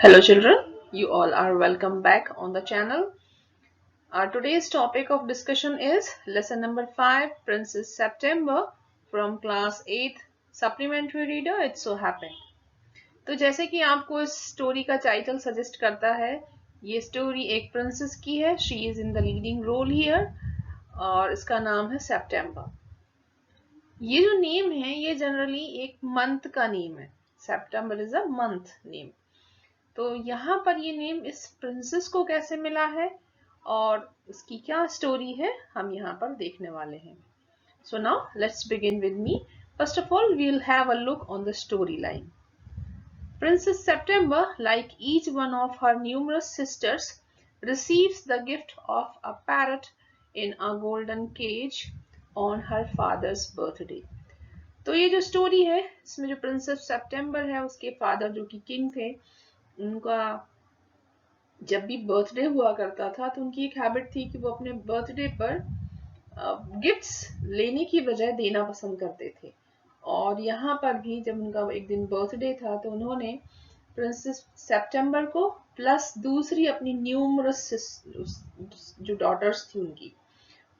Hello children, you all are welcome back on the channel. Today's topic of discussion is lesson number 5, Princess September from class 8th supplementary reader. It so happened. तो जैसे कि आपको इस story का title suggest करता है, ये story एक प्रिंसेस की है. She is in the leading role here और इसका नाम है सेप्टेम्बर. ये जो नेम है ये जनरली एक मंथ का नेम है. September is a month name. तो यहाँ पर ये नेम इस प्रिंसेस को कैसे मिला है और इसकी क्या स्टोरी है हम यहाँ पर देखने वाले हैं. So now let's begin with me. First of all we will have a look on the story line. Princess September, like each one of her numerous sisters, receives the gift of a parrot in a golden cage on her father's birthday. तो ये जो story है इसमें जो princess September है उसके father जो कि किंग थे, उनका जब भी बर्थडे हुआ करता था तो उनकी एक हैबिट थी कि वो अपने बर्थडे पर गिफ्ट्स लेने की बजाय देना पसंद करते थे. और यहाँ पर भी जब उनका एक दिन बर्थडे था तो उन्होंने प्रिंसेस सेप्टेम्बर को प्लस दूसरी अपनी न्यूमरस जो डॉटर्स थी उनकी,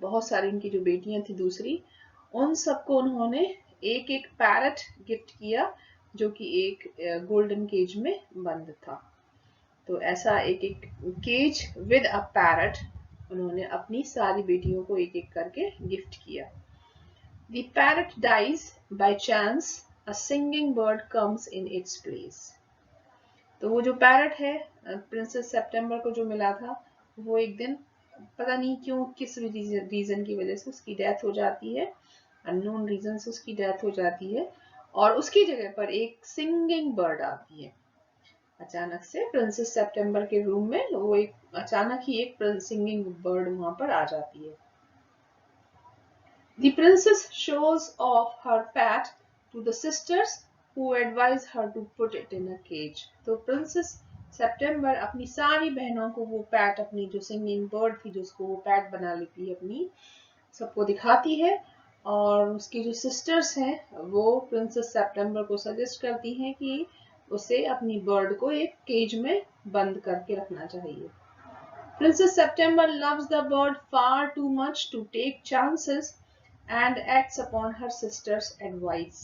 बहुत सारी उनकी जो बेटियां थी दूसरी, उन सबको उन्होंने एक एक पैरट गिफ्ट किया जो कि एक गोल्डन केज में बंद था. तो ऐसा एक एक केज विद अ पैरट उन्होंने अपनी सारी बेटियों को एक एक करके गिफ्ट किया. The parrot dies by chance, a singing bird comes in its place. तो वो जो पैरट है प्रिंसेस सेप्टेम्बर को जो मिला था वो एक दिन पता नहीं क्यों किस रीजन की वजह से उसकी डेथ हो जाती है. अननोन रीजन से उसकी डेथ हो जाती है और उसकी जगह पर एक सिंगिंग बर्ड आती है. अचानक से प्रिंसेस सेप्टेम्बर के रूम में वो एक अचानक ही एक सिंगिंग बर्ड वहां पर आ जाती है. The princess shows off her pet to the sisters who advise her to put it in a cage. तो प्रिंसेस सेप्टेम्बर अपनी सारी बहनों को वो पैट, अपनी जो सिंगिंग बर्ड थी जिसको वो पैट बना लेती है अपनी, सबको दिखाती है. और उसकी जो सिस्टर्स हैं वो प्रिंसेस सेप्टेम्बर को सजेस्ट करती हैं कि उसे अपनी बर्ड को एक केज में बंद करके रखना चाहिए. Princess September loves the bird far too much to take chances and acts upon her sister's advice.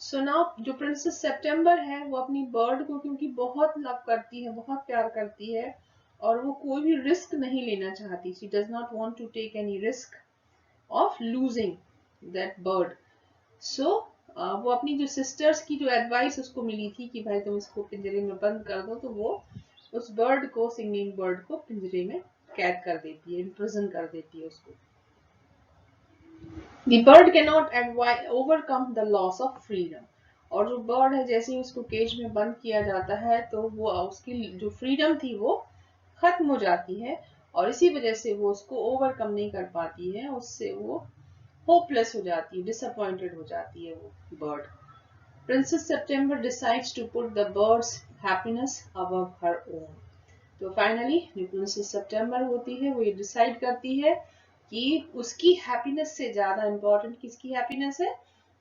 So now जो प्रिंसेस सेप्टेम्बर है वो अपनी बर्ड को क्योंकि बहुत लव करती है, बहुत प्यार करती है और वो कोई भी रिस्क नहीं लेना चाहती. She does not want to take any risk of losing that bird. So वो अपनी जो सिस्टर्स की जो एडवाइस उसको मिली थी कि भाई तुम इसको पिंजरे में बंद कर दो, तो वो उस बर्ड को, सिंगिंग बर्ड को पिंजरे में कैद कर देती है, इम्प्रिजन कर देती है उसको. The bird cannot overcome the loss of freedom. और जो बर्ड है जैसे ही उसको केज में बंद किया जाता है तो वो उसकी जो फ्रीडम थी वो खत्म हो जाती है और इसी वजह से वो उसको ओवरकम नहीं कर पाती है. उससे वो होपलेस हो जाती है, डिसअपॉइंटेड हो जाती है वो bird. Princess September decides to put the bird's happiness above her own. तो फाइनली जो प्रिंसेस सेप्टेम्बर होती है वो ये डिसाइड करती है कि उसकी हैप्पीनेस से ज्यादा इम्पोर्टेंट किसकी हैप्पीनेस है,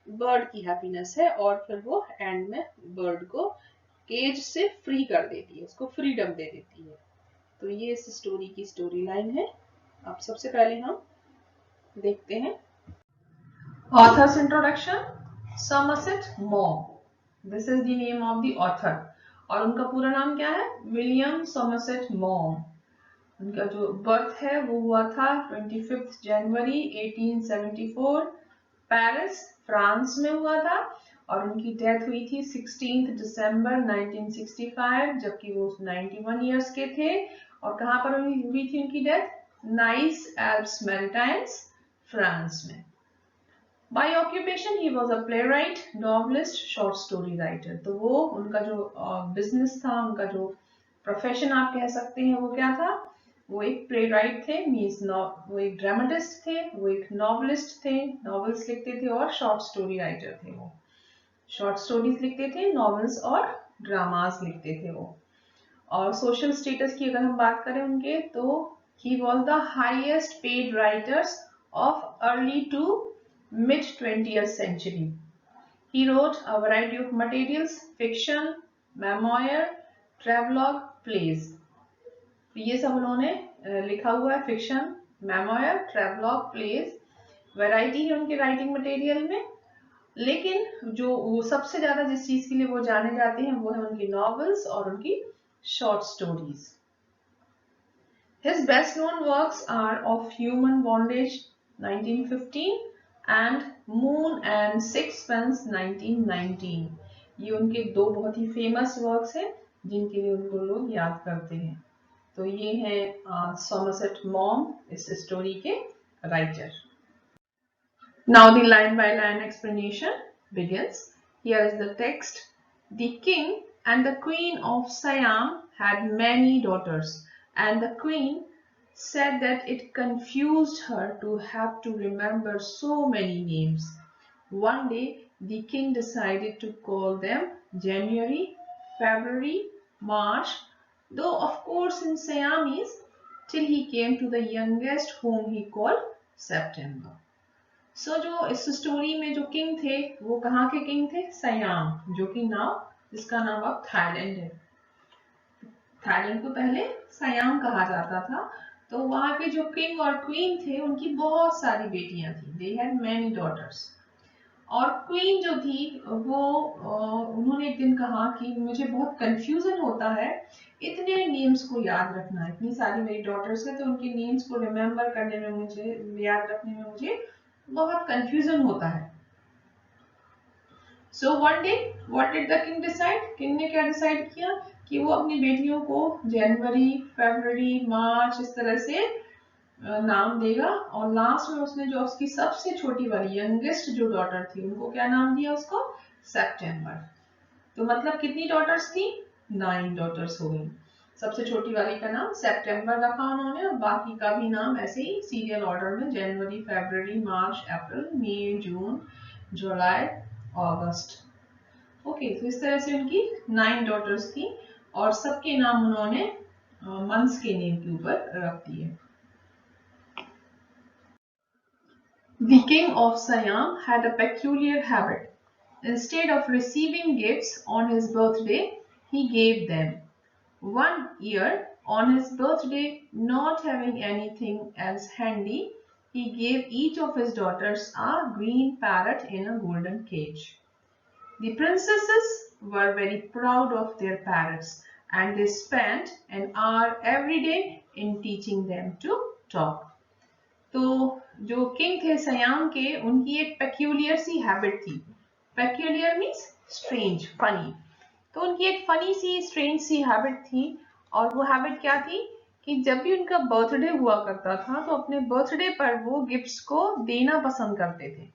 बर्ड की हैप्पीनेस है. और फिर वो एंड में बर्ड को केज से फ्री कर देती है, उसको फ्रीडम दे देती है. तो ये इस स्टोरी की स्टोरी लाइन है. अब सबसे पहले हम देखते हैं authors introduction. Somerset mom, this is the name of the author और उनका पूरा नाम क्या है, विलियम समरसेट मॉम. उनका जो बर्थ है वो हुआ था 25 जनवरी 1874 पेरिस फ्रांस में हुआ था और उनकी डेथ हुई थी 16 दिसंबर 1965 जबकि वो 91 इयर्स के थे. और कहाँ पर हुई थी उनकी डेथ, नाइस एल्प्स मैरिटाइम्स फ्रांस में. By occupation he was a playwright, novelist, short story writer. तो वो उनका जो बिजनेस था, उनका जो प्रोफेशन आप कह सकते हैं वो क्या था, वो एक प्ले राइट थे, मीन्स वो एक ड्रामेटिस्ट थे, वो एक नॉवलिस्ट थे, नॉवेल्स लिखते थे और शॉर्ट स्टोरी राइटर थे. वो शॉर्ट स्टोरीज लिखते थे, नॉवेल्स और ड्रामास लिखते थे वो. और सोशल स्टेटस की अगर हम बात करें उनके, तो he was the highest paid writers of early to mid 20th century. He wrote a variety of materials, fiction, memoir, travelogue plays, ये सब उन्होंने लिखा हुआ है, fiction, memoir, travelogue plays, variety है उनके राइटिंग मटेरियल में। लेकिन जो वो सबसे ज्यादा जिस चीज के लिए वो जाने जाते हैं वो है उनकी नॉवेल्स और उनकी short stories. His best known works are Of Human Bondage 1915 and Moon and Sixpence 1919। ये उनके दो बहुत ही फेमस वर्क्स हैं जिनके लिए उनको लोग याद करते हैं। तो ये है सोमरसेट मॉम, इस स्टोरी के writer. Now the line by line explanation begins. Here is the text. The king and the queen of Siam had many daughters, and the queen said that it confused her to have to remember so many names. One day, the king decided to call them January, February, March, though of course in Siamese, till he came to the youngest whom he called September. सो जो इस story में जो king थे वो कहाँ के king थे? Siam, जो कि नाम, जिसका नाम अब थाईलैंड है। थाईलैंड को पहले सयाम कहा जाता था। तो वहां के जो किंग और क्वीन थे उनकी बहुत सारी बेटियां थी, दे हैड मैनी डॉटर्स। और क्वीन जो थी वो उन्होंने एक दिन कहा कि मुझे बहुत कंफ्यूजन होता है इतने नेम्स को याद रखना, इतनी सारी मेरी डॉटर्स है तो उनके नेम्स को रिमेम्बर करने में, मुझे याद रखने में मुझे बहुत कंफ्यूजन होता है। So one day what did the king decide, king ने क्या डिसाइड किया कि वो अपनी बेटियों को जनवरी, फरवरी, मार्च इस तरह से नाम देगा। और लास्ट में उसने जो उसकी सबसे छोटी वाली यंगेस्ट जो डॉटर थी उनको क्या नाम दिया? उसको सितंबर। तो मतलब कितनी डॉटर्स थी? 9 डॉटर्स हो गई। सबसे छोटी वाली का नाम सितंबर रखा उन्होंने और बाकी का भी नाम ऐसे ही सीरियल ऑर्डर में जनवरी, फरवरी, मार्च, अप्रैल, मई, जून, जुलाई, अगस्त। ओके, तो इस तरह से उनकी 9 डॉटर्स थी और सबके नाम उन्होंने मंथ्स के नेम के ऊपर रख दिए। The king of Siam had a peculiar habit. Instead of receiving gifts on his birthday, he gave them. One year, on his birthday, not having anything else handy, he gave each of his daughters a green parrot in a golden cage. The princesses were very proud of their parrots and they spent an hour every day in teaching them to talk. तो जो king थे Siam के, उनकी एक peculiar सी habit थी। Peculiar means strange, funny. तो उनकी एक फनी सी स्ट्रेंज सी हैबिट थी और वो हैबिट क्या थी कि जब भी उनका बर्थडे हुआ करता था तो अपने बर्थडे पर वो गिफ्ट्स को देना पसंद करते थे।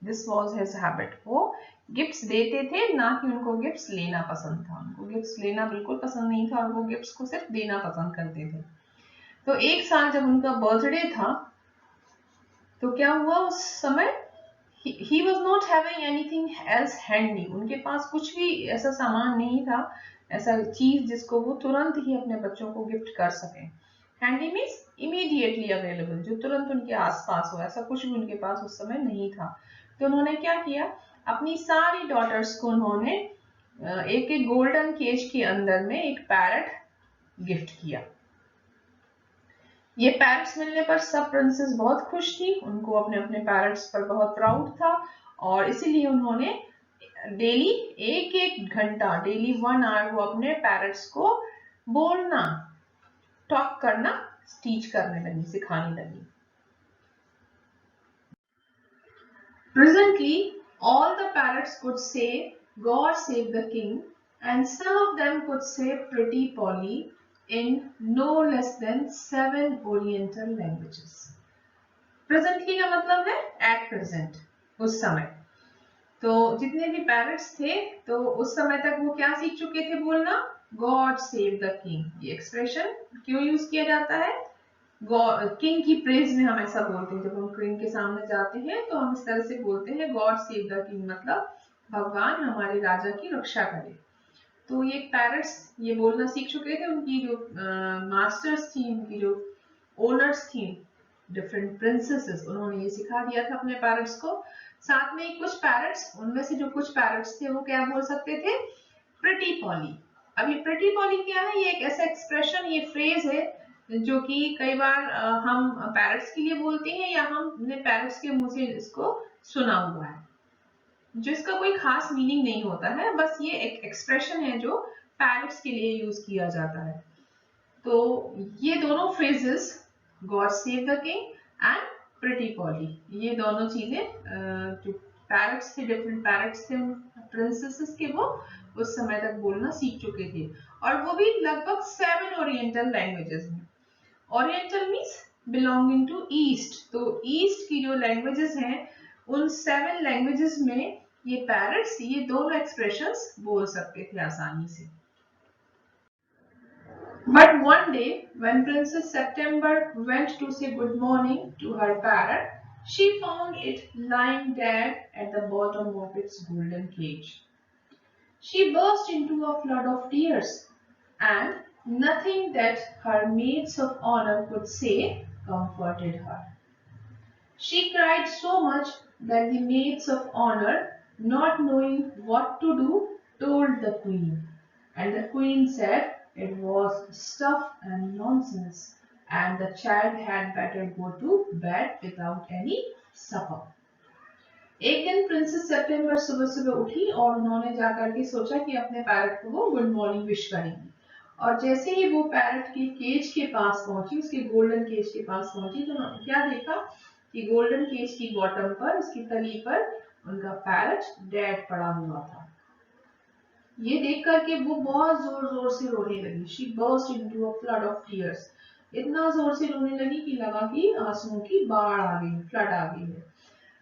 This was his habit. वो गिफ्ट्स देते थे, ना कि उनको गिफ्ट्स लेना पसंद था। उनको गिफ्ट्स लेना बिल्कुल पसंद नहीं था और वो गिफ्ट्स को सिर्फ देना पसंद करते थे। तो एक साल जब उनका बर्थडे था तो क्या हुआ उस समय? he was not having anything else handy। उनके पास कुछ भी ऐसा सामान नहीं था, ऐसा चीज जिसको वो तुरंत ही अपने बच्चों को गिफ्ट कर सके। हैंडी मीन्स इमीडिएटली अवेलेबल, जो तुरंत उनके आसपास हो, ऐसा कुछ भी उनके पास उस समय नहीं था। तो उन्होंने क्या किया, अपनी सारी डॉटर्स को उन्होंने एक एक गोल्डन केज के अंदर में एक पैरट गिफ्ट किया। ये पैरट्स मिलने पर सब प्रिंसेस बहुत खुश थी, उनको अपने अपने पैरट्स पर बहुत प्राउड था और इसीलिए उन्होंने डेली एक एक घंटा, डेली 1 आवर वो अपने पैरट्स को बोलना, टॉक करना टीच करने लगी, सिखाने लगी। Presently, all the parrots could say God save the king and some of them could say Pretty Polly in no less than 7 Oriental languages. Presently का मतलब है at present, उस समय। तो जितने भी पैरट्स थे तो उस समय तक वो क्या सीख चुके थे बोलना? God save the king। ये एक्सप्रेशन क्यों यूज किया जाता है? किंग की प्रेज में हम ऐसा बोलते हैं, जब हम किंग के सामने जाते हैं तो हम इस तरह से बोलते हैं गॉड सेव द किंग, मतलब भगवान हमारे राजा की रक्षा करे। तो ये पैरट्स ये बोलना सीख चुके थे। उनकी जो मास्टर्स थी, उनकी जो ओनर्स थी, डिफरेंट प्रिंसेसेस, उन्होंने ये सिखा दिया था अपने पैरट्स को। साथ में कुछ पैरट्स, उनमें से जो कुछ पैरट्स थे वो क्या बोल सकते थे? प्रिटी पॉली, अब ये प्रिटी पॉली क्या है? ये एक ऐसा एक्सप्रेशन, ये फ्रेज है जो कि कई बार हम पैरट्स के लिए बोलते हैं या हमने पैरट्स के मुंह से इसको सुना हुआ है, जो इसका कोई खास मीनिंग नहीं होता है, बस ये एक एक्सप्रेशन है जो पैरट्स के लिए यूज किया जाता है। तो ये दोनों phrases, God save the king and pretty poly, ये दोनों चीजें जो पैरट्स थे, डिफरेंट पैरट्स थे प्रिंसेसेस के, वो उस समय तक बोलना सीख चुके थे, और वो भी लगभग 7 ओरिएंटल लैंग्वेजेस में। Oriental means belonging to east, तो ईस्ट की जो लैंग्वेजेस हैं उन 7 लैंग्वेजेस में ये पैरट्स ये दोनों एक्सप्रेशंस बोल सकते थे आसानी से। But one day, when Princess September went to say good morning to her parrot, she found it lying dead at the bottom of its golden cage. She burst into a flood of tears, and nothing that her maids of honor could say comforted her. She cried so much that the maids of honor, not knowing what to do, told the queen. And the queen said it was stuff and nonsense, and the child had better go to bed without any supper. एक दिन princess September सुबह सुबह उठी और उन्होंने जाकर के सोचा कि अपने पैरट को वो गुड मॉर्निंग विश करेंगी, और जैसे ही वो पैरट के केज के पास पहुंची, उसके गोल्डन केज के पास पहुंची, तो उन्होंने क्या देखा कि गोल्डन केज की बॉटम पर, उसकी तली पर उनका पैरट डेड पड़ा हुआ था। ये देख करके वो बहुत जोर जोर से रोने लगी। She burst into a flood of tears. इतना जोर से रोने लगी कि लगा कि आंसुओं की बाढ़ आ गई, फ्लड आ गई है।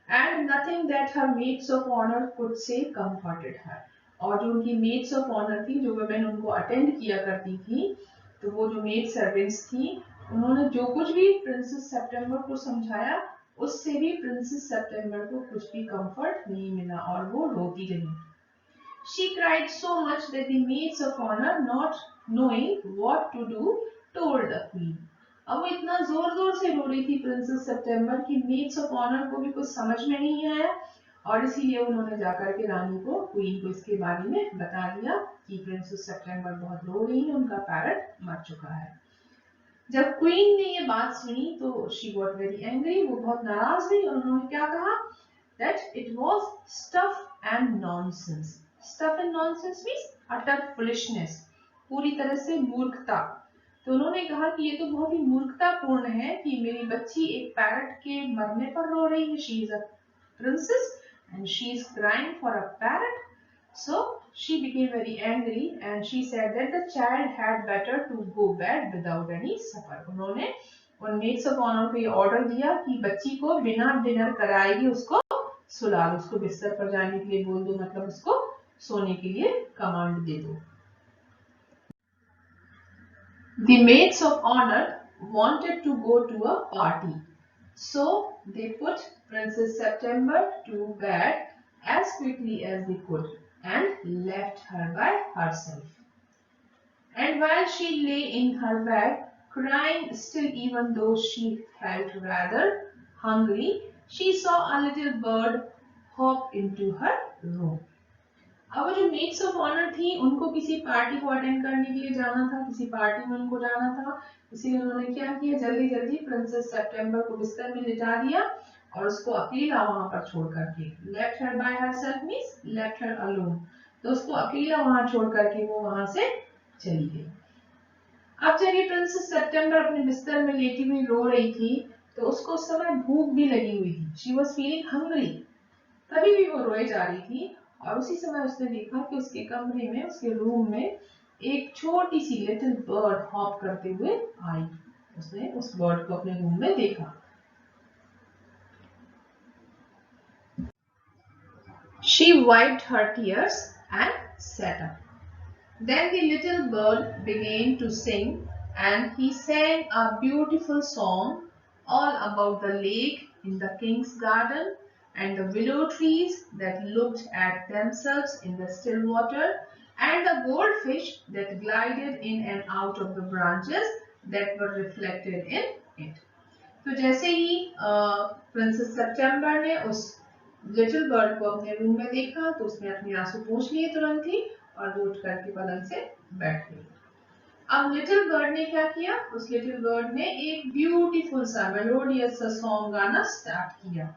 And nothing that her maids of honor could say comforted her. और जो उनकी maids of honor थी, जो वुमेन उनको अटेंड किया करती थी, तो वो जो मेड सर्वेंट्स थी, उन्होंने जो कुछ भी प्रिंसेस सेप्टेम्बर को समझाया, उससे भी प्रिंसेस सेप्टेम्बर को कुछ भी कंफर्ट नहीं मिला और वो रोती रही। She cried so much that the maids of honor, not knowing what to do, told the queen. अब वो इतना जोर जोर से रो रही थी प्रिंसेस सेप्टेम्बर की मेड्स ऑफ ऑनर को भी कुछ समझ में नहीं आया, और इसीलिए उन्होंने जाकर के रानी को, क्वीन को इसके बारे में बता दिया कि प्रिंसेस सेप्टेम्बर बहुत रो रही है, उनका पैरट मर चुका है। जब क्वीन ने ये बात सुनी तो शी गॉट वेरी एंग्री, वो बहुत नाराज हुई, और उन्होंने क्या कहा? That it was stuff and nonsense. Stuff and nonsense means utter foolishness, पूरी तरह से मूर्खता। तो उन्होंने कहा कि ये तो बहुत ही मूर्खतापूर्ण है कि मेरी बच्ची एक पैरट के मरने पर रो रही है। She is a princess and she is crying for a parrot. So she became very angry and she said that the child had better to go bed without any supper. उन्होंने उन maids of honour को ये order दिया कि बच्ची को बिना dinner कराएगी उसको सुला दो, उसको बिस्तर पर जाने के लिए बोल दो, मतलब उसको सोने के लिए कमांड दे दो। The maids of honor wanted to go to a party, so they put Princess September to bed as quickly as they could and left her by herself. And while she lay in her bed, crying still even though she felt rather hungry, she saw a little bird hop into her room. अब जो maids of honour थी, उनको किसी party को attend करने के लिए जाना था, किसी पार्टी में उनको जाना था, इसीलिए उन्होंने क्या किया, जल्दी जल्दी प्रिंसेस सेप्टेम्बर को बिस्तर में लिटा दिया और उसको अकेला वहां पर छोड़ करके, left her by herself means left her alone, तो उसको अकेला वहां छोड़ करके वो वहां से चली गई। अब जब ये प्रिंसेस सेप्टेम्बर अपने बिस्तर में लेटी हुई रो रही थी, तो उसको उस समय भूख भी लगी हुई थी। शी वॉज फीलिंग हंग्री, तभी भी वो रोए जा रही थी, और उसी समय उसने देखा कि उसके कमरे में, उसके रूम में एक छोटी सी लिटिल बर्ड हॉप करते हुए आई। उसने उस बर्ड को अपने रूम में देखा। She wiped her tears and sat up. Then the little bird began to sing, and he sang a beautiful song all about the lake in the king's garden, and the willow trees that looked at themselves in the still water, and the goldfish that glided in and out of the branches that were reflected in it. तो जैसे ही princess September ने उस little bird को अपने room में देखा, तो उसने अपने आंसू पोंछ लिए तुरंत ही, और वो उठ करके पलंग से बैठ गई। अब लिटिल बर्ड ने क्या किया, उस लिटिल बर्ड ने एक ब्यूटीफुल सा मेलोडियस सा सॉन्ग गाना स्टार्ट किया।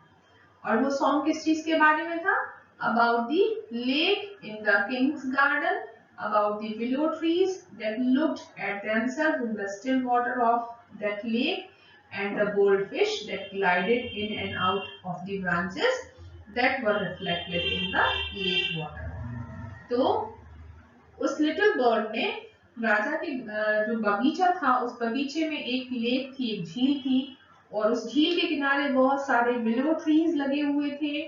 और वो सॉन्ग किस चीज के बारे में था? About the lake in the Kings garden, about the willow trees that looked at themselves in the still water of that lake and the goldfish that glided in and out of the branches that were reflected in the lake water. तो उस little bird ने राजा के जो बगीचा था, उस बगीचे में एक लेक थी, एक झील थी, और उस झील के किनारे बहुत सारे विलो ट्रीज लगे हुए थे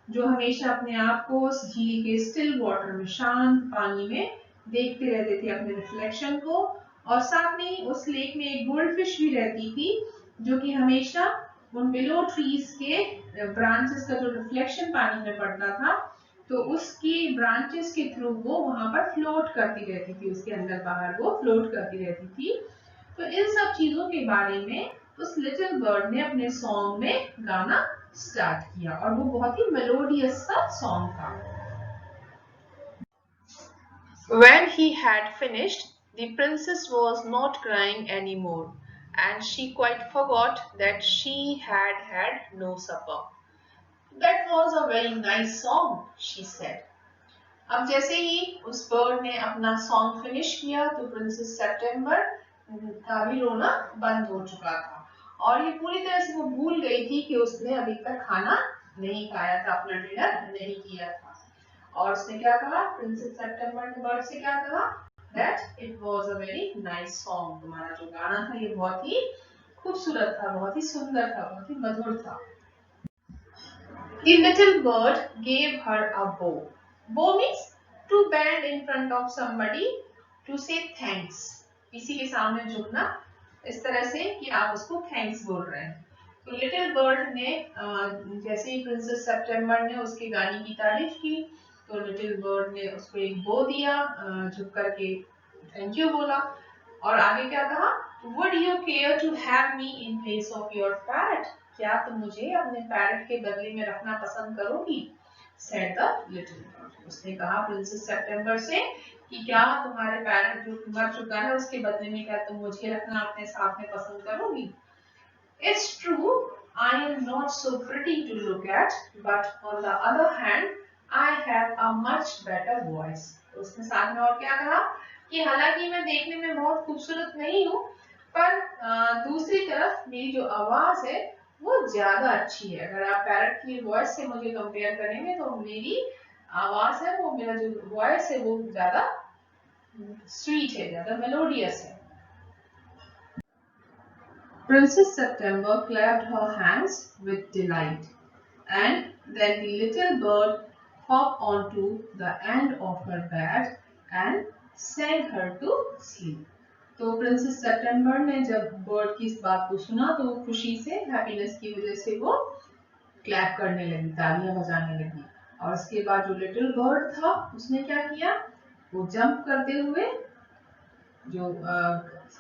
जो हमेशा अपने आप को उस झील के स्टिल वाटर में, शांत पानी में देखते रहते थे अपने रिफ्लेक्शन को। और साथ में ही उस लेक में एक गोल्ड फिश भी रहती थी जो कि हमेशा उन विलो ट्रीज के ब्रांचेस का जो रिफ्लेक्शन पानी में पड़ता था, तो उसकी ब्रांचेस के थ्रू वो वहां पर फ्लोट करती रहती थी, उसके अंदर बाहर वो फ्लोट करती रहती थी। तो इन सब चीजों के बारे में उस लिटिल बर्ड ने अपने सॉन्ग में गाना स्टार्ट किया, और वो बहुत ही मेलोडियस सा सॉन्ग था। When he had finished, the princess was not crying anymore, and she quite forgot that she had had no supper. That was a very nice song, she said. अब जैसे ही उस bird ने अपना song finish किया तो princess September का भी रोना बंद हो चुका था, और ये पूरी तरह से वो भूल गई थी कि उसने अभी तक खाना नहीं खाया था, अपना डिनर नहीं किया था। और उसने क्या कहा, प्रिंसेस सेप्टेम्बर ने बर्ड से क्या कहा, that it was a very nice song, तुम्हारा जो गाना था ये बहुत ही खूबसूरत था, बहुत ही सुंदर था, बहुत ही मधुर था। The little bird gave her a bow. Bow means to bend in front of somebody to say thanks. किसी के सामने झुकना इस तरह से कि आप उसको थैंक्स बोल रहे हैं। तो लिटिल बर्ड ने जैसे ही प्रिंसेस सेप्टेम्बर ने उसके गाने की तारीफ की, तो लिटिल बर्ड ने उसको एक बो दिया, झुक करके थैंक यू बोला, और आगे क्या कहा, Would you care to have me in place of your parrot? क्या तुम मुझे अपने पैरट के बदले में रखना पसंद करोगी? Said the little bird. उसने कहा प्रिंसेस सेप्टेम्बर से कि क्या तुम्हारे पैरट जो मर चुका है उसके बदले में क्या तुम मुझे रखना अपने साथ में पसंद करोगी? It's true, I am not so pretty to look at, but on the other hand, I have a much better voice. तो उसने साथ में और क्या कहा कि हालांकि मैं देखने में बहुत खूबसूरत नहीं हूँ, पर दूसरी तरफ मेरी जो आवाज है वो ज्यादा अच्छी है। अगर आप पैरट की वॉइस से मुझे कंपेयर करेंगे तो मेरी आवाज है, वो मेरा जो वॉइस है वो ज्यादा स्वीट है, ज्यादा मेलोडियस है। Princess September clapped her hands with delight, and then the little bird hopped onto the end of her bed and sang her to sleep. तो प्रिंसेस सेप्टेम्बर ने जब बर्ड की इस बात को सुना तो वो खुशी से, हैप्पीनेस की वजह से वो क्लैप करने लगी, तालियां बजाने लगी। और उसके बाद जो लिटिल बर्ड था उसने क्या किया, वो जंप करते हुए जो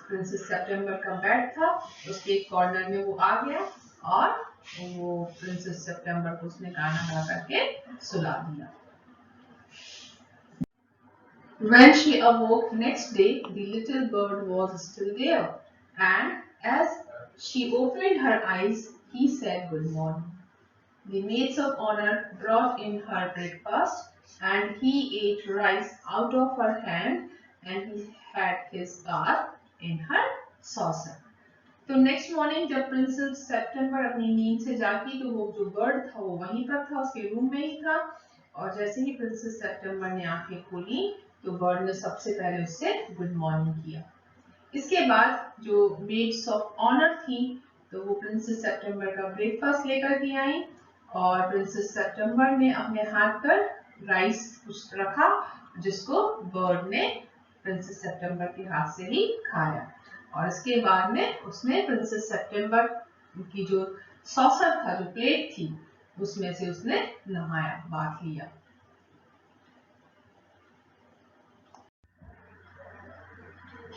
प्रिंसेस सेप्टेम्बर का बेड था उसके एक कॉर्नर में वो आ गया, और वो प्रिंसेस सेप्टेम्बर को उसने गाना गा करके सुला दिया। When she awoke next day, the little bird was still there, and as she opened her eyes, he said good morning. The maids of honor brought in her breakfast, and he ate rice out of her hand, and he had his bath in her saucer. तो next morning जब princess September अपनी नींद से जागी तो वो जो bird था वो वहीं पर था, उसके रूम में ही था, और जैसे ही प्रिंसेस सेप्टेम्बर ने आंखें खोली तो बर्ड ने सबसे पहले उससे गुड मॉर्निंग किया। इसके बाद जो मेड्स ऑफ ऑनर थी तो वो प्रिंसेस सेप्टेम्बर का ब्रेकफास्ट लेकर के आई, और प्रिंसेस सेप्टेम्बर ने अपने हाथ पर राइस कुछ रखा जिसको बर्ड ने प्रिंसेस सेप्टेम्बर के हाथ से ही खाया। और इसके बाद में उसने प्रिंसेस सेप्टेम्बर की जो सॉसर था, जो प्लेट थी, उसमें से उसने नहाया, बाथ लिया।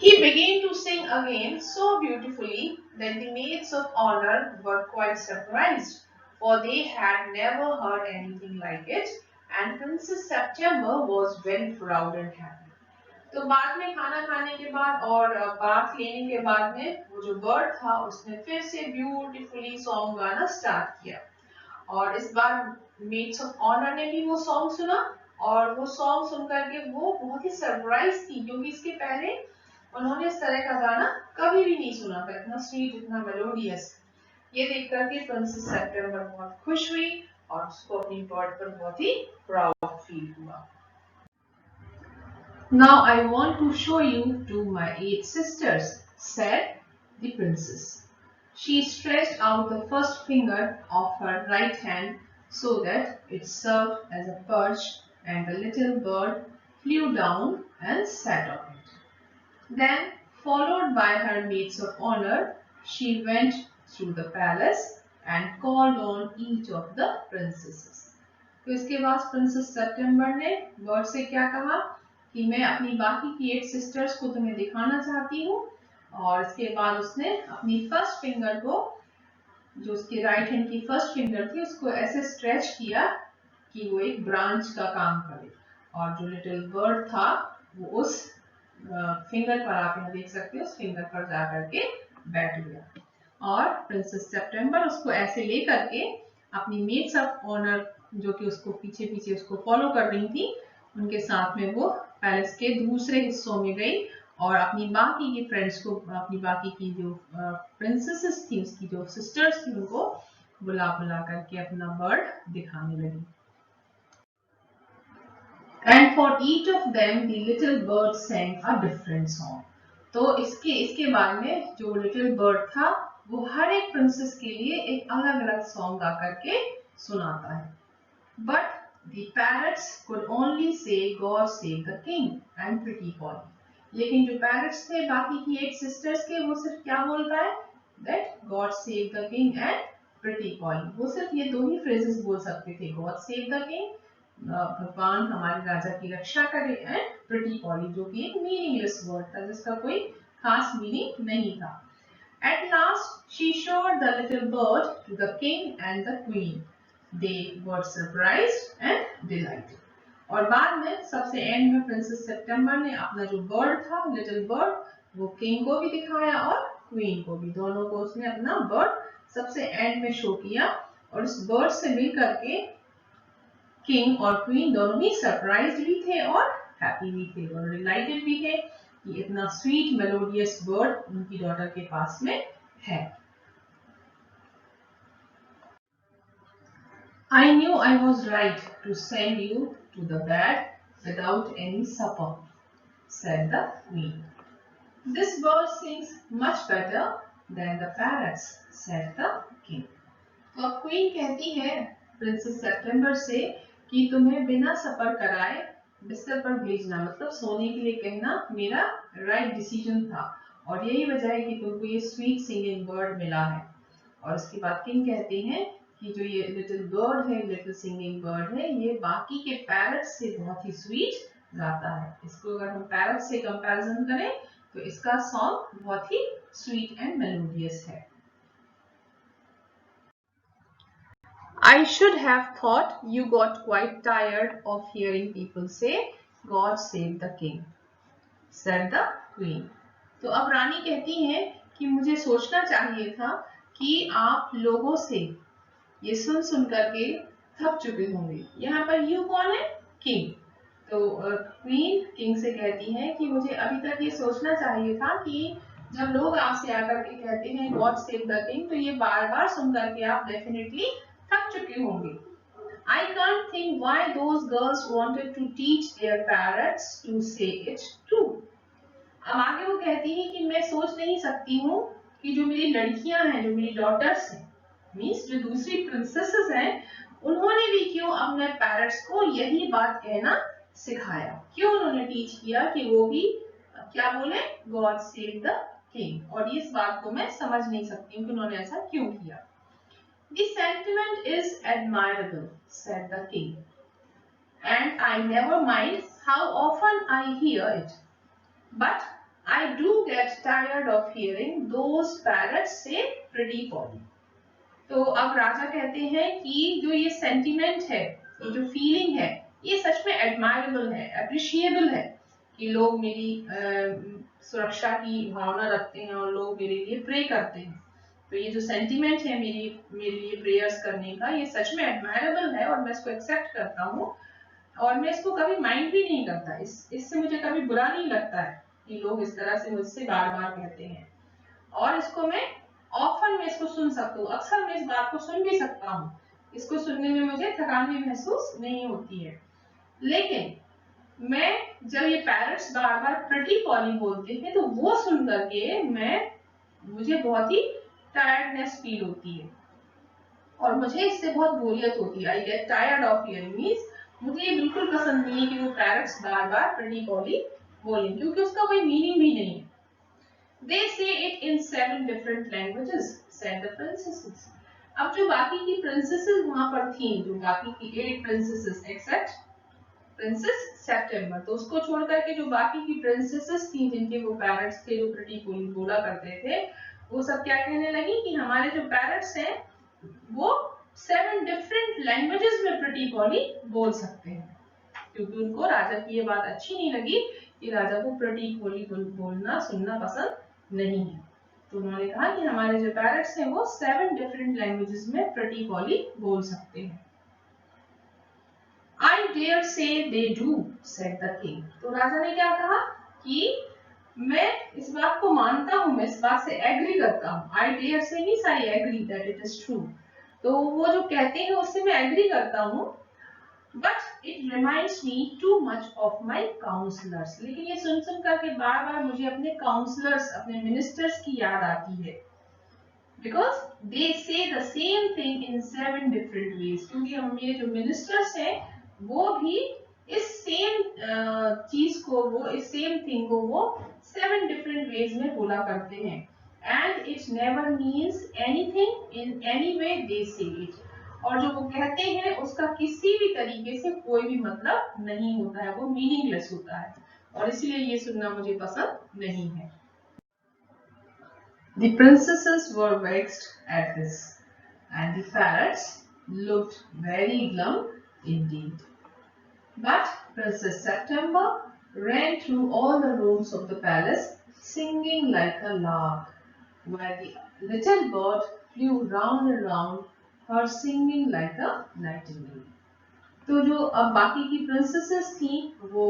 He began to sing again so beautifully that the maids of honor were quite surprised, for they had never heard anything like it, and Princess September was very proud and happy. तो बाद में खाना खाने के बाद और bath लेने के बाद में वो जो बर्ड था उसने फिर से ब्यूटीफुली सॉन्ग गाना स्टार्ट किया। और इस बार मेड्स ऑफ ऑनर ने भी वो सॉन्ग सुना और वो सॉन्ग सुन करके वो बहुत ही सरप्राइज थी, क्योंकि इसके पहले उन्होंने इस तरह का गाना कभी भी नहीं सुना था, इतना स्वीट, इतना मेलोडियस। ये देख करके प्रिंसेस सेप्टेम्बर बहुत खुश हुई और उसको अपनी बर्ड पर बहुत ही प्राउड फील हुआ। Now I want to show you to my 8 sisters, said the princess. She stretched out the first finger of her right hand so that it served as a perch, and the little bird flew down and sat on it. Then, followed by her maids of honor, she went through the palace and called on each of the princesses. तो इसके बाद princess September ने bird से क्या कहा कि मैं अपनी बाकी की 8 सिस्टर्स को तुम्हें दिखाना चाहती हूँ। और इसके बाद उसने अपनी फर्स्ट फिंगर को, जो उसकी राइट हैंड की फर्स्ट फिंगर थी, उसको ऐसे स्ट्रेच किया कि वो एक ब्रांच का काम करे। और जो लिटिल बर्ड था वो उस फिंगर पर, आप यहाँ देख सकते हो, उस फिंगर पर जाकर के बैठ गया। और प्रिंसेस सेप्टेम्बर उसको ऐसे लेकर के अपनी मेड्स ऑफ ऑनर, जो कि उसको पीछे पीछे उसको फॉलो कर रही थी, उनके साथ में वो पैलेस के दूसरे हिस्सों में गई और अपनी बाकी की फ्रेंड्स को, अपनी बाकी की जो प्रिंसेसेस थी, उसकी जो सिस्टर्स थी, उनको बुला बुला करके अपना बर्ड दिखाने लगी। And for each of them the little bird sang a different song. तो इसके बारे में जो लिटिल बर्ड था वो हर एक प्रिंसेस के लिए एक अलग अलग सॉन्ग गा करके सुनाता है। But the parrots could only say God save the king and pretty Polly. लेकिन जो पैरट्स थे बाकी की 8 सिस्टर्स के, वो सिर्फ क्या बोल पाए? That God save the king and pretty Polly. वो सिर्फ ये दो ही फ्रेजेस बोल सकते थे, God save the king, भगवान हमारे राजा की रक्षा करे, एंड प्रिटी पॉली, जो कि एक मीनिंगलेस वर्ड था, जिसका कोई खास मीनिंग नहीं था। At last she showed the little bird to the king and the queen. They were surprised and delighted. और बाद में सबसे एंड में प्रिंसेस सेप्टेम्बर ने अपना जो बर्ड था, लिटिल बर्ड, वो किंग को भी दिखाया और क्वीन को भी, दोनों को उसने अपना बर्ड सबसे एंड में शो किया। और उस बर्ड से मिल करके किंग और क्वीन दोनों ही सरप्राइज्ड भी थे और हैप्पी भी थे और डिलाइटेड भी थे कि इतना स्वीट मेलोडियस बर्ड उनकी डॉटर के पास में है। I knew I was right to send you to the bed without any supper, said the queen. This bird sings much better than the parrots, said the king. तो queen कहती है princess September से कि तुम्हें बिना सफर कराए बिस्तर पर भेजना, मतलब सोने के लिए कहना, मेरा राइट डिसीजन था और यही वजह है कि तुमको ये स्वीट सिंगिंग बर्ड मिला है। और उसके बाद किंग कहते हैं कि जो ये लिटिल बर्ड है, लिटिल सिंगिंग बर्ड है, ये बाकी के पैरट से बहुत ही स्वीट गाता है। इसको अगर हम पैरट से कंपैरिजन करें तो इसका सॉन्ग बहुत ही स्वीट एंड मेलोडियस है। I should have thought you got quite tired of hearing people say, God save the king, said the queen. तो अब रानी कहती हैं कि मुझे सोचना चाहिए था कि आप लोगों से ये सुन सुन करके थक चुके होंगे। यहाँ पर यू कौन है? किंग। तो क्वीन किंग से कहती है कि मुझे अभी तक ये सोचना चाहिए था कि जब लोग आपसे आकर के कहते हैं गॉड सेव द किंग, तो ये बार बार सुन करके आप डेफिनेटली थक चुके होंगे। I can't think why those girls wanted to teach their parrots to say it too. अब आगे वो कहती है कि मैं सोच नहीं सकती हूँ कि जो मेरी लड़कियां हैं, जो मेरी डॉटर्स हैं, मीन्स जो दूसरी प्रिंसेसेस हैं, उन्होंने भी क्यों अपने पैरट्स को यही बात कहना सिखाया, क्यों उन्होंने टीच किया कि वो भी क्या बोले, गॉड सेव द किंग। और इस बात को मैं समझ नहीं सकती हूँ कि उन्होंने ऐसा क्यों किया। The sentiment is admirable, said the king, and I never mind how often I hear it. But I do get tired of hearing those parrots say pretty Polly. तो अब राजा कहते हैं कि जो ये सेंटिमेंट है, ये जो फीलिंग है, ये सच में एडमायरेबल है, अप्रिशिएबल है कि लोग मेरी सुरक्षा की भावना रखते हैं और लोग मेरे लिए प्रे करते हैं। तो ये जो सेंटीमेंट है मेरे लिए प्रेयर्स करने का, ये सच में एडमायरेबल है और मैं इसको एक्सेप्ट करता हूँ और मैं इसको कभी माइंड भी नहीं करता। इससे मुझे कभी बुरा नहीं लगता है कि लोग इस तरह से मुझसे बार बार कहते हैं। और इसको मैं इसको सुन सकता हूँ, अक्सर मैं इस बात को सुन भी सकता हूँ। इसको सुनने में मुझे थकान भी महसूस नहीं होती है। लेकिन मैं जब ये पैरट्स बार बार प्रिटी पॉली बोलते हैं तो वो सुन करके मुझे बहुत ही टायर्डनेस फील होती है और मुझे इससे बहुत बोरियत होती है। I get tired of hearing means मुझे ये बिल्कुल पसंद नहीं है कि वो पैरट्स बार बार प्रिटी पॉली बोलें, क्योंकि उसका कोई मीनिंग भी नहीं है। They say it in 7 different languages, said the princesses. अब जो बाकी की princesses वहां पर थी, जो बाकी की 8 princesses except princess September, तो उसको छोड़ करके जो बाकी की princesses थी जिनके वो parrots थे जो pretty बोला करते थे, वो सब क्या कहने लगी कि हमारे जो parrots हैं वो 7 different languages में pretty पोली बोल सकते हैं, क्योंकि उनको राजा की ये बात अच्छी नहीं लगी कि राजा को pretty पोली बोलना सुनना पसंद नहीं है। तो उन्होंने कहा कि हमारे जो पैरट्स हैं वो 7 डिफरेंट लैंग्वेजेस में प्रिटी पोली बोल सकते हैं। I dare say they do, said the king. तो राजा ने क्या कहा कि मैं इस बात को मानता हूँ, मैं इस बात से एग्री करता हूँ। I dare say means I agree that it is true. तो वो जो कहते हैं उससे मैं एग्री करता हूँ, but it reminds me too much of my counselors. लेकिन ये सुन करके बार बार मुझे अपने काउंसलर्स, अपने मिनिस्टर्स की याद आती है, because they say the same thing in 7 different ways. क्योंकि हम ये जो मिनिस्टर्स हैं वो भी इस सेम चीज को, वो इस सेम थिंग को वो 7 डिफरेंट वेज में बोला करते हैं। And it never means anything in any way they say it, और जो वो कहते हैं उसका किसी भी तरीके से कोई भी मतलब नहीं होता है, वो मीनिंगलेस होता है, और इसलिए ये सुनना मुझे पसंद नहीं है। The princesses were vexed at this, and the parrots looked very glum indeed. But Princess September ran through all the rooms of the palace, singing like a lark, while the little bird flew round and round her, singing like a nightingale. तो जो अब बाकी की princesses थी वो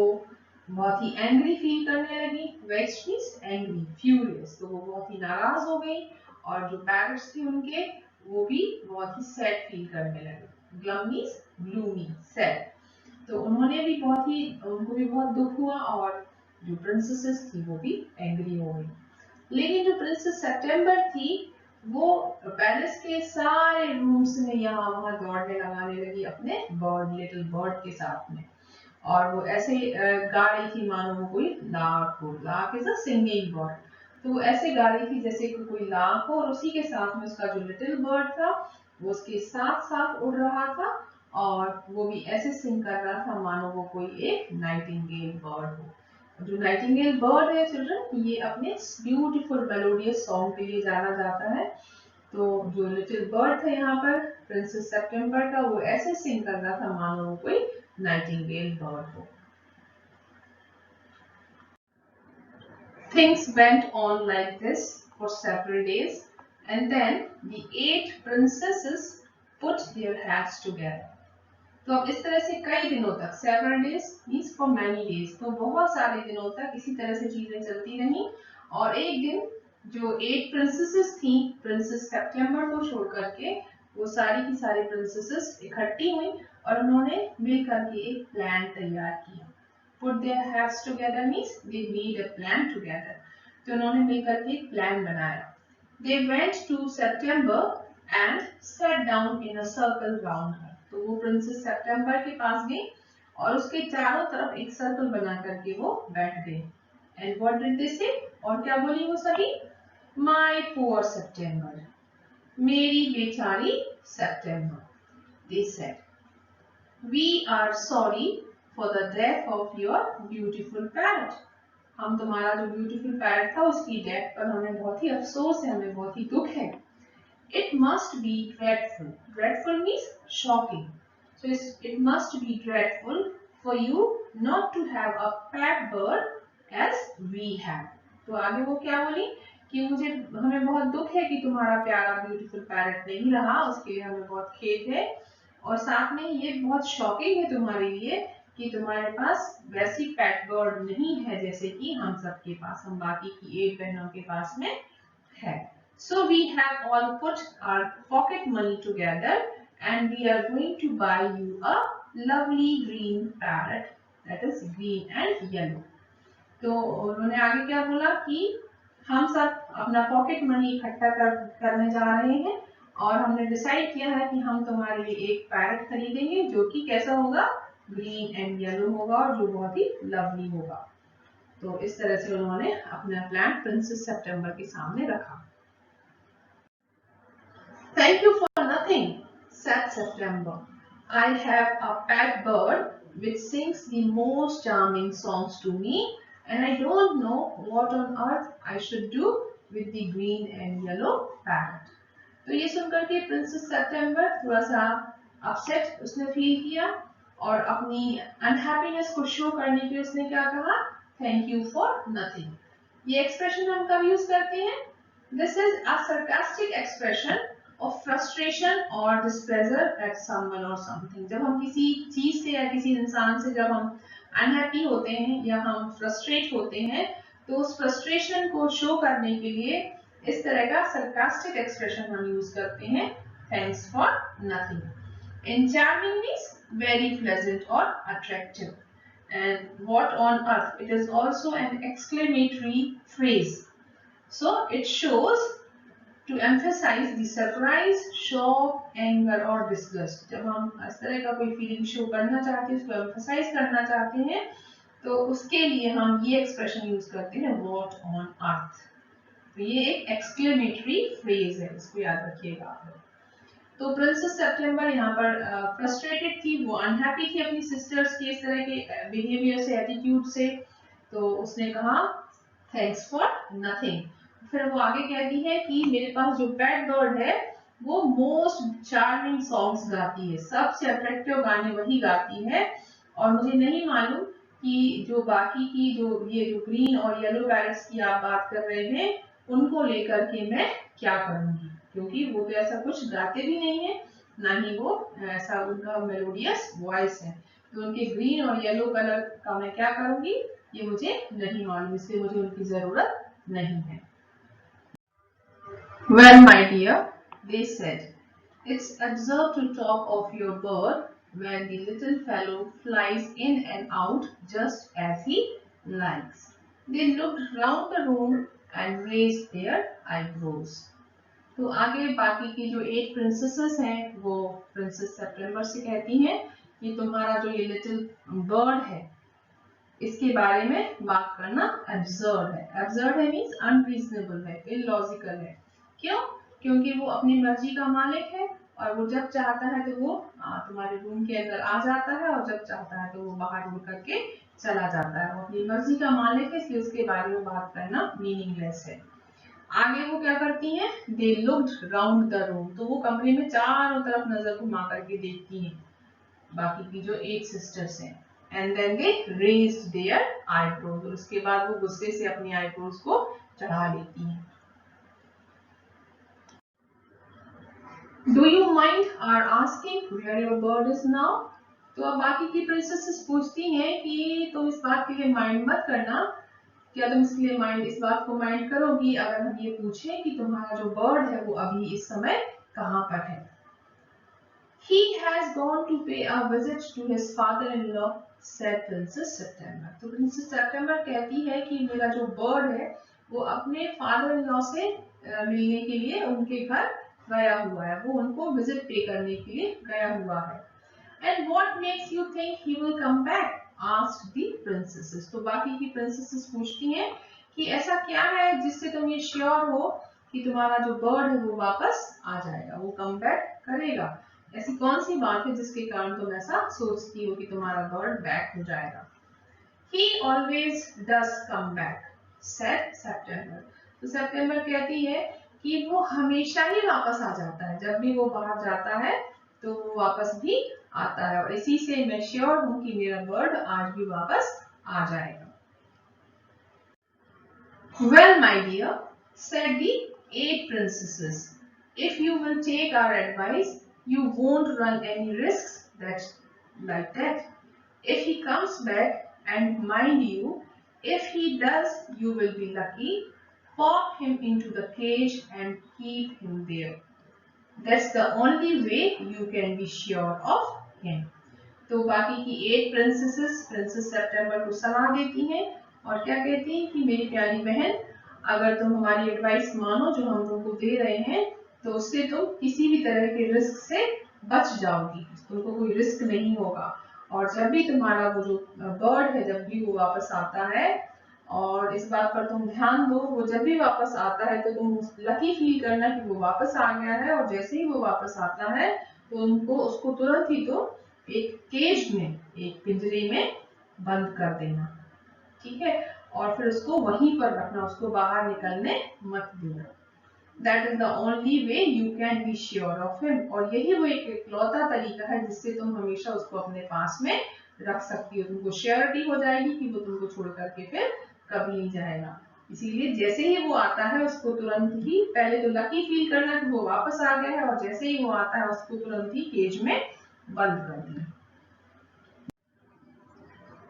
बहुत ही angry feel करने लगी। वेक्स्ड मींस एंग्री, फ्यूरियस, तो वो बहुत ही नाराज हो गई, और जो पैरट्स थे उनके वो भी बहुत ही सैड फील करने लगे। ग्लम मींस ग्लूमी, सैड, तो उन्होंने भी उनको भी बहुत दुख हुआ, और जो प्रिंसेसेस थी वो भी एंग्री हो गई। लेकिन जो प्रिंसेस सेप्टेम्बर थी वो पैलेस के सारे रूम्स में यहाँ वहां दौड़ने लगाने लगी अपने लिटिल बर्ड के साथ में, और वो ऐसे गा रही थी मानो वो कोई लाख हो। Lakh is a singing bird, तो वो ऐसे गा रही थी जैसे कि कोई लाख हो, और उसी के साथ में उसका जो लिटिल बर्ड था वो उसके साथ साथ उड़ रहा था, और वो भी ऐसे सिंग कर रहा था मानो वो कोई एक नाइटिंगेल बर्ड हो। जो नाइटिंगेल बर्ड है चिल्ड्रन, ये अपने ब्यूटीफुल मेलोडियस सॉन्ग के लिए जाना जाता है। तो जो लिटिल बर्ड था यहाँ पर प्रिंसेस सेप्टेम्बर का, वो ऐसे सिंग कर रहा था मानो वो कोई नाइटिंगेल बर्ड हो। Things went on like this for several days, and then the 8 princesses put their heads together. तो अब इस तरह से कई दिनों तक, several days means for many days, तो बहुत सारे दिनों तक इसी तरह से चीजें चलती रही, और एक दिन जो 8 प्रिंसेसेस थी प्रिंसेस सेप्टेम्बर को छोड़ करके, वो सारी की सारी प्रिंसेसेस इकट्ठी हुई और उन्होंने मिलकर के एक प्लान तैयार किया। Put their heads together means they made a plan together, तो उन्होंने मिलकर के एक प्लान बनाया। They went to September and sat down in a circle round her. तो वो प्रिंसेस सेप्टेम्बर के पास गई और उसके चारों तरफ एक सर्कल बना करके वो बैठ गए। एंड व्हाट डिड दे से, और क्या बोली वो सभी? माय पुअर सेप्टेम्बर, मेरी बेचारी September, they said we are sorry for the death of your beautiful parrot. हम तुम्हारा जो ब्यूटीफुल पैरट था उसकी डेथ पर हमें बहुत ही अफसोस है, हमें बहुत ही दुख है। It must be dreadful. Dreadful means shocking. So it must be dreadful for you not to have a pet bird as we have। तो आगे वो क्या बोली कि हमें बहुत दुख है कि तुम्हारा प्यारा ब्यूटीफुल पैरट नहीं रहा, उसके लिए हमें बहुत खेद है, और साथ में ये बहुत शॉकिंग है तुम्हारे लिए कि तुम्हारे पास वैसी पेट बर्ड नहीं है जैसे कि हम सबके पास, हम बाकी की 8 बहनों के पास में है। So we have all put our pocket money together and we are going to buy you a lovely green parrot, that is green and yellow। तो उन्होंने आगे क्या बोला कि हम सब अपना पॉकेट मनी इकट्ठा करने जा रहे हैं और हमने डिसाइड किया है कि हम तुम्हारे लिए एक पैरट खरीदेंगे जो कि कैसा होगा, ग्रीन एंड येलो होगा और जो बहुत ही लवली होगा। तो इस तरह से उन्होंने अपना प्लान प्रिंसेस सितंबर के सामने रखा। Thank you for nothing, said September. I have a pet bird which sings the most charming songs to me, and I don't know what on earth I should do with the green and yellow parrot। तो ये सुनकर के princess सितंबर थोड़ा सा upset उसने feel किया और अपनी अनहैप्पीनेस को शो करने के लिए उसने क्या कहा, थैंक यू फॉर नथिंग। ये एक्सप्रेशन हम कब यूज करते हैं, this is a sarcastic expression of frustration or displeasure at someone or something। जब हम किसी चीज से या किसी इंसान से जब हम अनहैप्पी होते हैं या हम फ्रस्ट्रेट होते हैं तो उस फ्रस्ट्रेशन को शो करने के लिए इस तरह का sarcastic expression हम यूज करते हैं, thanks for nothing। And charming means very pleasant or attractive, and what on earth, it is also an exclamatory phrase, so it shows to emphasize the surprise, shock, anger or disgust। जब हम इस तरह का कोई feeling show करना चाहते हैं, उसको एम्फसाइज करना चाहते हैं, तो उसके लिए हम ये एक्सप्रेशन यूज करते हैं, व्हाट ऑन अर्थ। तो ये एक एक्सक्लेमेटरी फ्रेज है, इसको याद रखिएगा। तो प्रिंसेस सितंबर यहाँ पर फ्रस्ट्रेटेड थी, वो अनहैप्पी थी अपनी सिस्टर्स के इस तरह के बिहेवियर से, एटीट्यूड से। तो उसने कहा थैंक्स फॉर नथिंग। फिर वो आगे कहती है कि मेरे पास जो पेट बर्ड है वो मोस्ट चार्मिंग सॉन्ग्स गाती है, सबसे अट्रैक्टिव गाने वही गाती है, और मुझे नहीं मालूम कि जो बाकी की जो ग्रीन और येलो पैरट्स की आप बात कर रहे हैं उनको लेकर के मैं क्या करूंगी, क्योंकि वो तो ऐसा कुछ गाते भी नहीं है, ना ही वो ऐसा उनका मेलोडियस वॉइस है। तो उनके ग्रीन और येलो कलर का मैं क्या करूंगी ये मुझे नहीं मालूम, इसलिए मुझे उनकी जरूरत नहीं है। Well, my dear, they said, it's absurd to talk of your bird when the little fellow flies in and out just as he likes। They looked round the room and raised their eyebrows। तो आगे बाकी की जो 8 princesses हैं वो princess सितंबर से कहती हैं कि तुम्हारा जो ये लिटिल बर्ड है इसके बारे में बात करना एब्सर्ड है। एब्सर्ड है मींस अनरीजनेबल है, इलॉजिकल है। क्यों? क्योंकि वो अपनी मर्जी का मालिक है और वो जब चाहता है तो वो तुम्हारे रूम के अंदर आ जाता है और जब चाहता है तो वो बाहर उड़ करके चला जाता है। वो अपनी मर्जी का मालिक है, इसलिए उसके बारे में बात करना मीनिंगलेस है। आगे वो क्या करती हैं, they looked round the room. तो वो कमरे में चारों तरफ नजर घुमा करके देखती हैं, बाकी की जो 8 सिस्टर्स हैं। And then they raised their eyebrows. और उसके बाद वो गुस्से से अपनी आईब्रोज को चढ़ा लेती हैं। Do you mind our asking where your bird is now? तो अब बाकी की प्रिंसेसेस पूछती हैं कि तुम इस बात के लिए माइंड मत करना, क्या तुम इस बात को माइंड करोगी अगर हम ये पूछें कि तुम्हारा जो बर्ड है वो अभी इस समय कहाँ पर है? He has gone to pay a visit to his father-in-law, said Princess September। तो प्रिंसेस सितंबर कहती है कि मेरा जो बर्ड है वो अपने फादर इन लॉ से मिलने के लिए उनके घर गया हुआ है, वो उनको विजिट पे करने के लिए गया हुआ है। And what makes you think he will come back? asked the princesses। तो बाकी की प्रिंसेसेस पूछती हैं कि ऐसा क्या है जिससे तुम ये श्योर हो कि तुम्हारा जो बर्ड है वो वापस आ जाएगा, वो कम बैक करेगा। ऐसी कौन सी बात है जिसके कारण तुम ऐसा सोचती हो कि तुम्हारा बर्ड बैक हो जाएगा? He always does come back, said September। तो सितंबर कहती है कि वो हमेशा ही वापस आ जाता है, जब भी वो बाहर जाता है तो वो वापस भी आता है, और इसी से मैं श्योर हूँ कि मेरा बर्ड आज भी वापस आ जाएगा। Well, my dear, said the 8 princesses, if you will take our advice, you won't run any risks like that. If he comes back, and mind you, if he does, you will be lucky. Pop him into the cage and keep him there. That's the only way you can be sure of him. तो बाकी की 8 princesses princess सितंबर को सलाह देती हैं और क्या कहती हैं कि मेरी प्यारी बहन, अगर तुम हमारी एडवाइस मानो जो हम तुमको दे रहे हैं, तो उससे तुम किसी भी तरह के रिस्क से बच जाओगी, तुमको कोई रिस्क नहीं होगा। और जब भी तुम्हारा वो जो बर्ड है, जब भी वो वापस आता है, और इस बात पर तुम ध्यान दो, वो जब भी वापस आता है तो तुम लकी फील करना कि वो वापस आ गया है, और जैसे ही वो वापस आता है तो उनको उसको तुरंत ही तो एक केज में, एक पिंजरे में बंद कर देना, ठीक है, और फिर उसको वहीं पर रखना, उसको बाहर निकलने मत देना। That is the only way you can be sure of him। और यही वो एक इकलौता तरीका है जिससे तुम हमेशा उसको अपने पास में रख सकती हो, तुमको श्योरिटी हो जाएगी कि वो तुमको छोड़ करके फिर कभी नहीं जाएगा। इसीलिए जैसे ही वो आता है उसको तुरंत ही, पहले तो लकी फील करना कि वो वापस आ गया है, और जैसे ही वो आता है उसको तुरंत ही केज में बंद कर देना।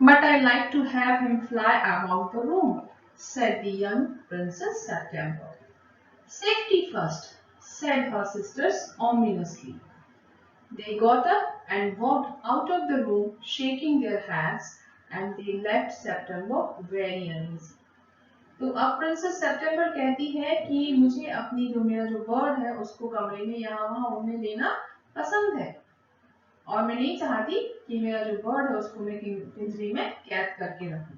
But I like to have him fly about the room, said the young Princess September. Safety first, said her sisters ominously. They got up and walked out of the room, shaking their hats, and they left September very uneasy. तो अब princess सितंबर कहती है कि मुझे अपनी जो मेरा जो बर्ड है उसको कमरे में यहाँ वहाँ उड़ने देना पसंद है, और मैं नहीं चाहती कि मेरा जो बर्ड है उसको मैं पिंजरे में कैद करके रखूं।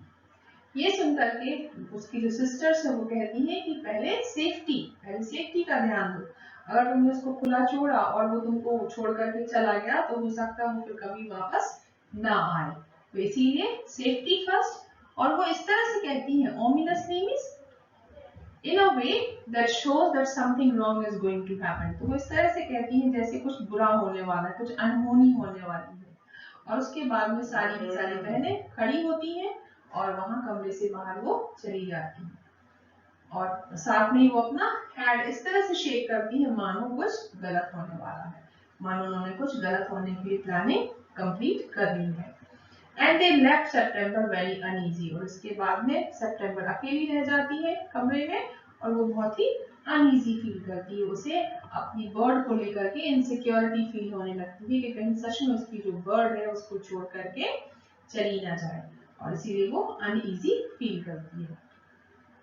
ये सुनकर के उसकी जो सिस्टर्स है वो कहती हैं कि पहले सेफ्टी का ध्यान दो। अगर तुमने उसको खुला छोड़ा और वो तुमको छोड़ करके चला गया तो हो सकता है वो फिर कभी वापस ना आए, तो इसीलिए सेफ्टी फर्स्ट। और वो इस तरह से कहती हैं, ominiously means in a way that shows that something wrong is going to happen। तो वो इस तरह से कहती हैं जैसे कुछ बुरा होने वाला है, कुछ अनहोनी होने वाली है। और उसके बाद में सारी की सारी बहनें खड़ी होती हैं और वहां कमरे से बाहर वो चली जाती हैं, और साथ में वो अपना हैंड इस तरह से शेक करती है मानो कुछ गलत होने वाला है, मानो उन्होंने कुछ गलत होने की प्लानिंग कंप्लीट कर ली है। And they left September very uneasy. और इसके बाद में सितंबर अकेली रह जाती है कमरे में, और वो बहुत ही अनईजी फील करती है, उसे अपनी बर्ड को लेकर के इनसिक्योरिटी फील होने लगती है कि कहीं सच में उसकी जो बर्ड है उसको छोड़ करके चली ना जाए, और इसीलिए वो अनईजी फील करती है।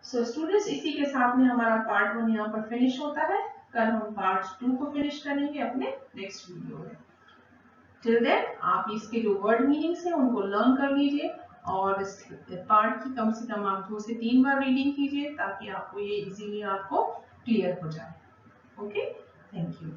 सो स्टूडेंट्स, इसी के साथ में हमारा पार्ट 1 यहाँ पर फिनिश होता है। कल हम पार्ट 2 को फिनिश करेंगे अपने नेक्स्ट वीडियो में। टिल देन आप इसके जो वर्ड मीनिंग्स हैं उनको लर्न कर लीजिए, और इस पार्ट की कम से कम आप 2 से 3 बार रीडिंग कीजिए ताकि आपको ये इजीली आपको क्लियर हो जाए। Okay, thank you.